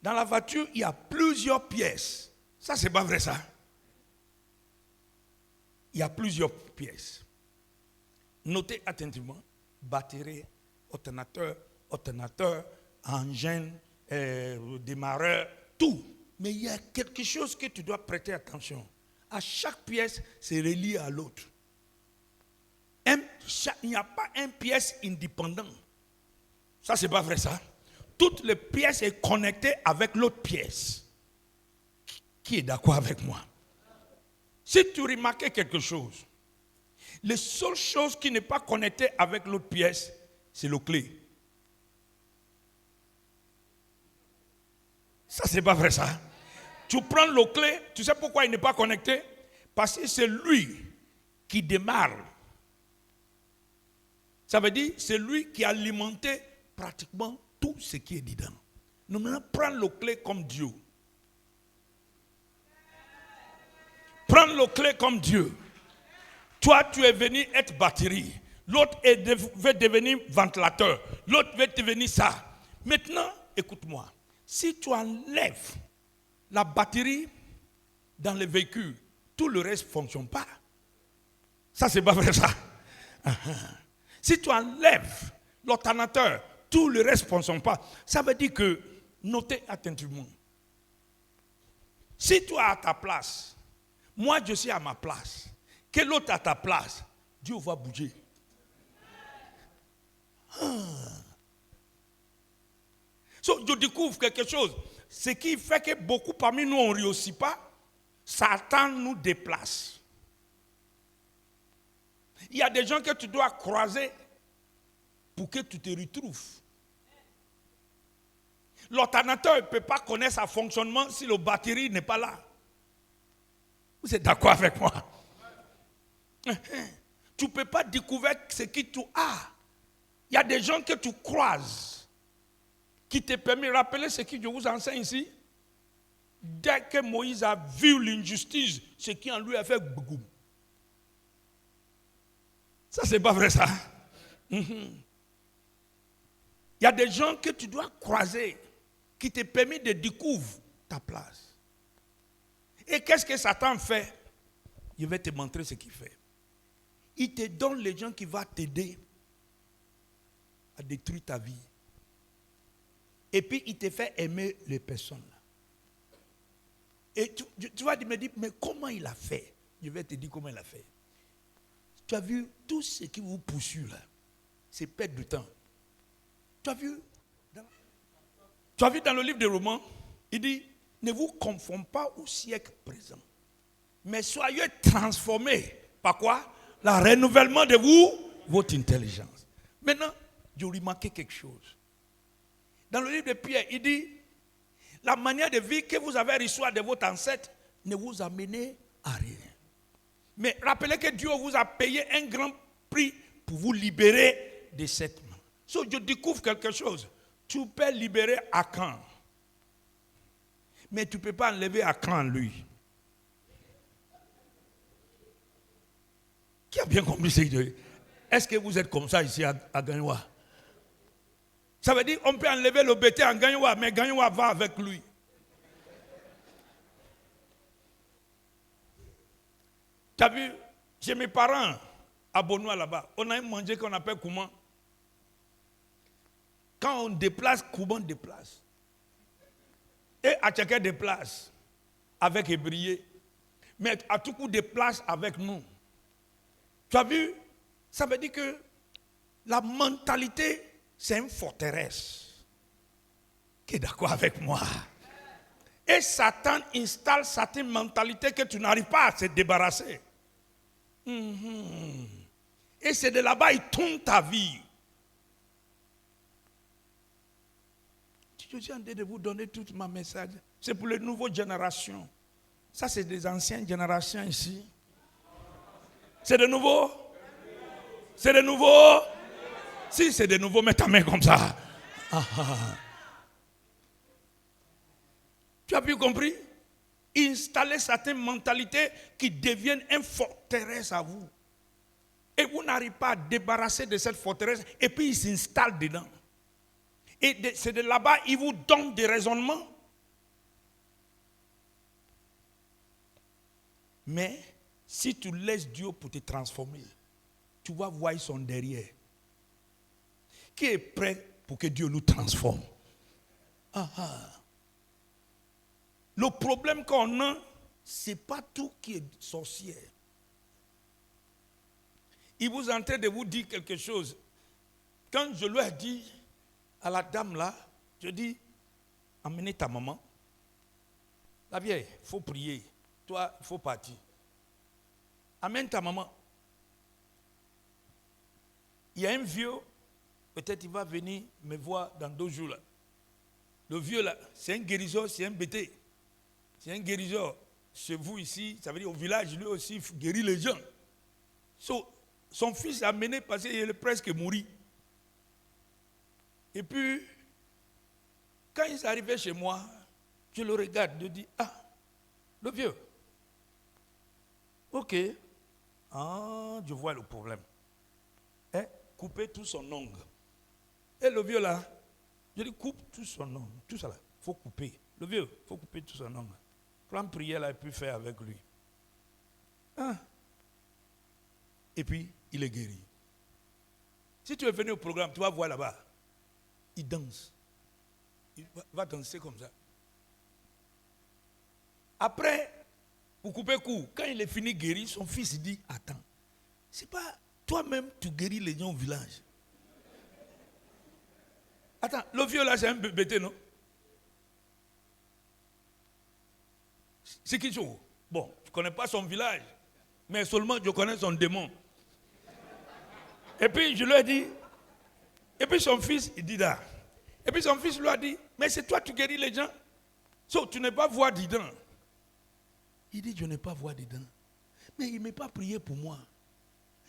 Dans la voiture, il y a plusieurs pièces. Ça, c'est pas vrai, ça. Il y a plusieurs pièces. Notez attentivement. Batterie, alternateur, engin, démarreur, tout. Mais il y a quelque chose que tu dois prêter attention. À chaque pièce, c'est relié à l'autre. Il n'y a pas une pièce indépendante. Ça, c'est pas vrai, ça. Toutes les pièces sont connectées avec l'autre pièce. Qui est d'accord avec moi? Si tu remarques quelque chose, les seules choses qui n'est pas connectée avec l'autre pièce, c'est le clé. Ça, c'est pas vrai, ça. Tu prends le clé, tu sais pourquoi il n'est pas connecté? Parce que c'est lui qui démarre. Ça veut dire c'est lui qui a alimenté pratiquement tout ce qui est dedans. Nous maintenant prends le clé comme Dieu. Prends le clé comme Dieu. Toi, tu es venu être batterie. L'autre veut devenir ventilateur. L'autre veut devenir ça. Maintenant, écoute-moi. Si tu enlèves la batterie dans le véhicule, tout le reste ne fonctionne pas. Ça, c'est pas vrai, ça. Si tu enlèves l'alternateur, tout le reste ne fonctionne pas. Ça veut dire que, notez attentivement. Si tu es à ta place, moi je suis à ma place, que l'autre à ta place, Dieu va bouger. So, je découvre quelque chose. Ce qui fait que beaucoup parmi nous, on ne réussit pas, Satan nous déplace. Il y a des gens que tu dois croiser pour que tu te retrouves. L'alternateur ne peut pas connaître son fonctionnement si le batterie n'est pas là. Vous êtes d'accord avec moi? Tu ne peux pas découvrir ce que tu as. Il y a des gens que tu croises qui te permettent de rappeler ce que je vous enseigne ici. Dès que Moïse a vu l'injustice, ce qui en lui a fait boum. Ça, c'est pas vrai, ça. Il y a des gens que tu dois croiser qui te permettent de découvrir ta place. Et qu'est-ce que Satan fait? Il va te montrer ce qu'il fait. Il te donne les gens qui vont t'aider à détruire ta vie. Et puis il te fait aimer les personnes. Et tu vas me dire, mais comment il a fait? Je vais te dire comment il a fait. Tu as vu tout ce qui vous poursuit là, c'est perdre du temps. Tu as vu dans le livre des Romains, il dit, ne vous conformez pas au siècle présent, mais soyez transformés par quoi? Le renouvellement de votre intelligence. Maintenant, je remarqué quelque chose. Dans le livre de Pierre, il dit, la manière de vivre que vous avez reçue de votre ancêtre ne vous amène à rien. Mais rappelez que Dieu vous a payé un grand prix pour vous libérer de cette main. So, je découvre quelque chose. Tu peux libérer Akan. Mais tu ne peux pas enlever Akan lui. Qui a bien compris ce que je dis? Est-ce que vous êtes comme ça ici à Gagnoua? Ça veut dire qu'on peut enlever le bété en Gagnoua, mais Gagnoua va avec lui. Tu as vu, chez mes parents, à Bonois là-bas, on a un manger qu'on appelle Kouman. Quand on déplace, Kouman déplace. Et Atchaké déplace avec Hébrier. Mais Atoukou déplace avec nous. Tu as vu, ça veut dire que la mentalité, c'est une forteresse. Qui est d'accord avec moi? Et Satan installe certaines mentalités que tu n'arrives pas à se débarrasser. Et c'est de là-bas il tourne ta vie. Je suis en train de vous donner tout ma message. C'est pour les nouvelles générations. Ça, c'est des anciennes générations ici. C'est de nouveau? C'est de nouveau? Si c'est de nouveau, mets ta main comme ça. Tu as bien compris? Installer certaines mentalités qui deviennent une forteresse à vous. Et vous n'arrivez pas à débarrasser de cette forteresse. Et puis ils s'installent dedans. Et c'est de là-bas, ils vous donnent des raisonnements Mais si tu laisses Dieu pour te transformer, tu vas voir son derrière. Qui est prêt pour que Dieu nous transforme? Le problème qu'on a, ce n'est pas tout qui est sorcière. Il vous est en train de vous dire quelque chose. Quand je lui ai dit à la dame là, je dis, emmenez ta maman. La vieille, il faut prier. Toi, il faut partir. Amène ta maman. Il y a un vieux, peut-être il va venir me voir dans 2 jours là. Le vieux là, c'est un guérisseur, c'est un bêté. C'est un guérisseur. Chez vous ici, ça veut dire au village, lui aussi, il guérit les gens. Son fils a mené parce qu'il est presque mort. Et puis, quand il est arrivé chez moi, je le regarde, je dis, le vieux. Ok. Je vois le problème. Couper tout son ongle. Et le vieux là, je dis, coupe tout son ongle. Tout ça là, il faut couper. Le vieux, il faut couper tout son ongle. Prends prière là et puis faire avec lui. Et puis, il est guéri. Si tu es venu au programme, tu vas voir là-bas. Il danse. Il va danser comme ça. Après, pour couper court, quand il est fini guéri, son fils dit, attends, c'est pas toi-même tu guéris les gens au village. Attends, le vieux là c'est un bébé, non? C'est qui ça? Bon, je ne connais pas son village, mais seulement je connais son démon. Et puis je lui ai dit, et puis son fils, il dit là. Et puis son fils lui a dit, mais c'est toi qui guéris les gens. Tu n'es pas voix dedans. Il dit, je n'ai pas voix dedans. Mais il ne m'a pas prié pour moi.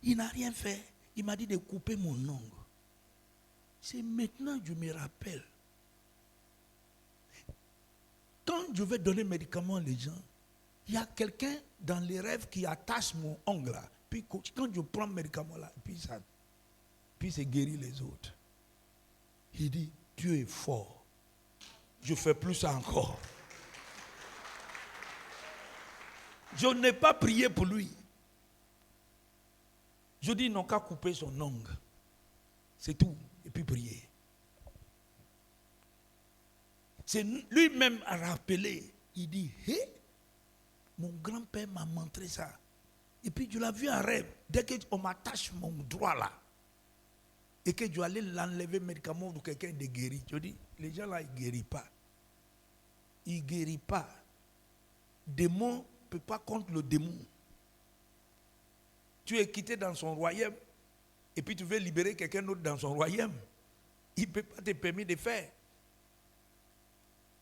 Il n'a rien fait. Il m'a dit de couper mon ongle. C'est maintenant que je me rappelle. Quand je vais donner médicaments aux gens, il y a quelqu'un dans les rêves qui attache mon ongle là. Puis quand je prends le médicament là, puis c'est guéri les autres. Il dit, Dieu est fort. Je fais plus ça encore. Je n'ai pas prié pour lui. Je dis, non qu'à couper son ongle. C'est tout. Et puis prier. C'est lui-même à rappeler. Il dit, hé, mon grand-père m'a montré ça. Et puis je l'ai vu en rêve. Dès qu'on m'attache mon droit là, et que je vais aller l'enlever médicament de quelqu'un de guéri. Je dis, les gens là, ils ne guérissent pas. Ils ne guérissent pas. Démon ne peut pas contre le démon. Tu es quitté dans son royaume, et puis tu veux libérer quelqu'un d'autre dans son royaume. Il ne peut pas te permettre de faire.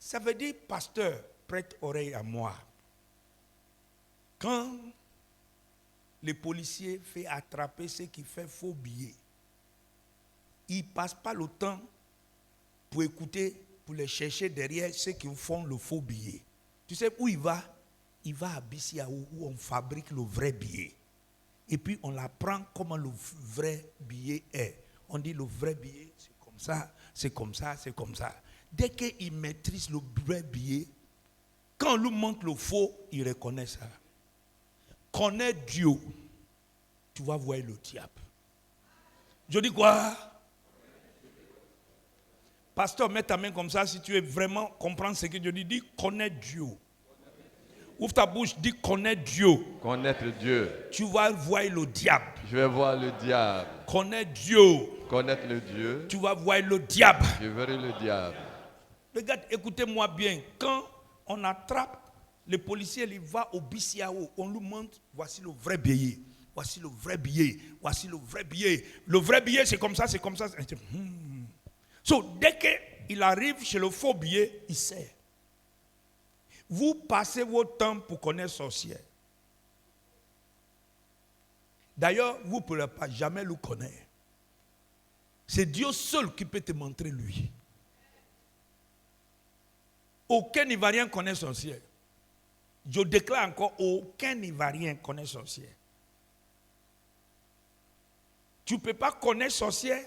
Ça veut dire, pasteur, prête oreille à moi. Quand les policiers font attraper ceux qui font faux billets, ils ne passent pas le temps pour écouter, pour les chercher derrière ceux qui font le faux billet. Tu sais où il va? Il va à Bissiaou où on fabrique le vrai billet. Et puis on apprend comment le vrai billet est. On dit le vrai billet, c'est comme ça, c'est comme ça, c'est comme ça. Dès qu'il maîtrise le vrai billet, quand on lui montre le faux, il reconnaît ça. Connais Dieu, tu vas voir le diable. Je dis quoi? Pasteur, mets ta main comme ça si tu veux vraiment comprendre ce que je dis. Dis connais Dieu. Ouvre ta bouche, dis connais Dieu. Connaître Dieu. Tu vas voir le diable. Je vais voir le diable. Connais Dieu. Connaître le Dieu. Tu vas voir le diable. Je verrai le diable. Regarde, écoutez-moi bien. Quand on attrape les policiers, il va au Bissiaou, on lui montre, voici le vrai billet. Voici le vrai billet. Voici le vrai billet. Le vrai billet, c'est comme ça, c'est comme ça. Dès qu'il arrive chez le faux billet, il sait. Vous passez votre temps pour connaître sorcière. D'ailleurs, vous ne pourrez pas jamais le connaître. C'est Dieu seul qui peut te montrer lui. Aucun Ivoirien connaît sorcière. Je déclare encore, aucun Ivoirien connaît sorcière. Tu ne peux pas connaître sorcière.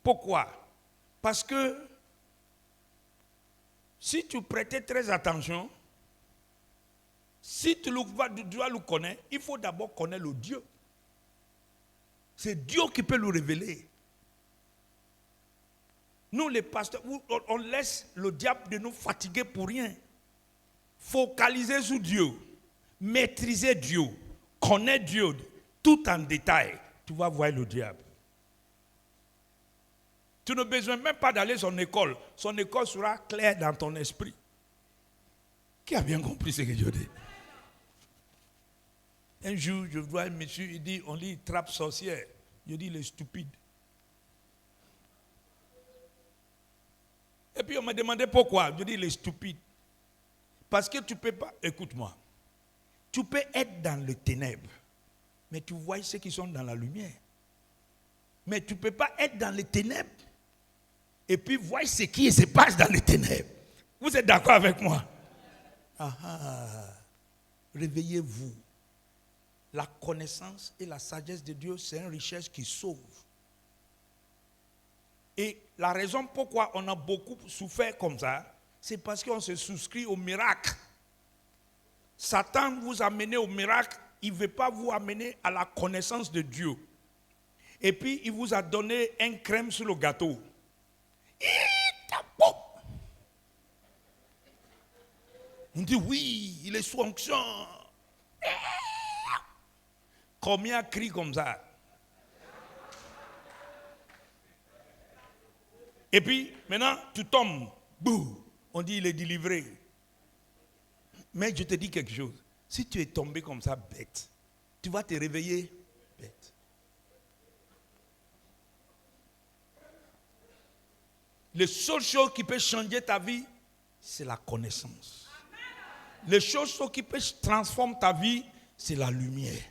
Pourquoi? Parce que si tu prêtais très attention, Si tu dois le connaître, il faut d'abord connaître le Dieu. C'est Dieu qui peut le révéler. Nous, les pasteurs, on laisse le diable de nous fatiguer pour rien. Focaliser sur Dieu, maîtriser Dieu, connaître Dieu, tout en détail. Tu vas voir le diable. Tu n'as besoin même pas d'aller à son école. Son école sera claire dans ton esprit. Qui a bien compris ce que je dis? Un jour, je vois un monsieur, il dit, on dit trappe sorcière. Je dis, il est stupide. Et puis on m'a demandé pourquoi. Je dis, il est stupide. Parce que tu ne peux pas, écoute-moi, tu peux être dans le ténèbres, mais tu vois ceux qui sont dans la lumière. Mais tu ne peux pas être dans les ténèbres et puis voir ce qui se passe dans les ténèbres. Vous êtes d'accord avec moi? Réveillez-vous. La connaissance et la sagesse de Dieu, c'est une richesse qui sauve. Et la raison pourquoi on a beaucoup souffert comme ça, c'est parce qu'on se souscrit au miracle. Satan vous a amené au miracle, il ne veut pas vous amener à la connaissance de Dieu. Et puis, il vous a donné un crème sur le gâteau. On dit oui, il est sous onction. Combien crient comme ça? Et puis, maintenant, tu tombes. Bouh, on dit il est délivré. Mais je te dis quelque chose. Si tu es tombé comme ça, bête, tu vas te réveiller bête. Les seules choses qui peuvent changer ta vie, c'est la connaissance. Les choses qui peuvent transformer ta vie, c'est la lumière.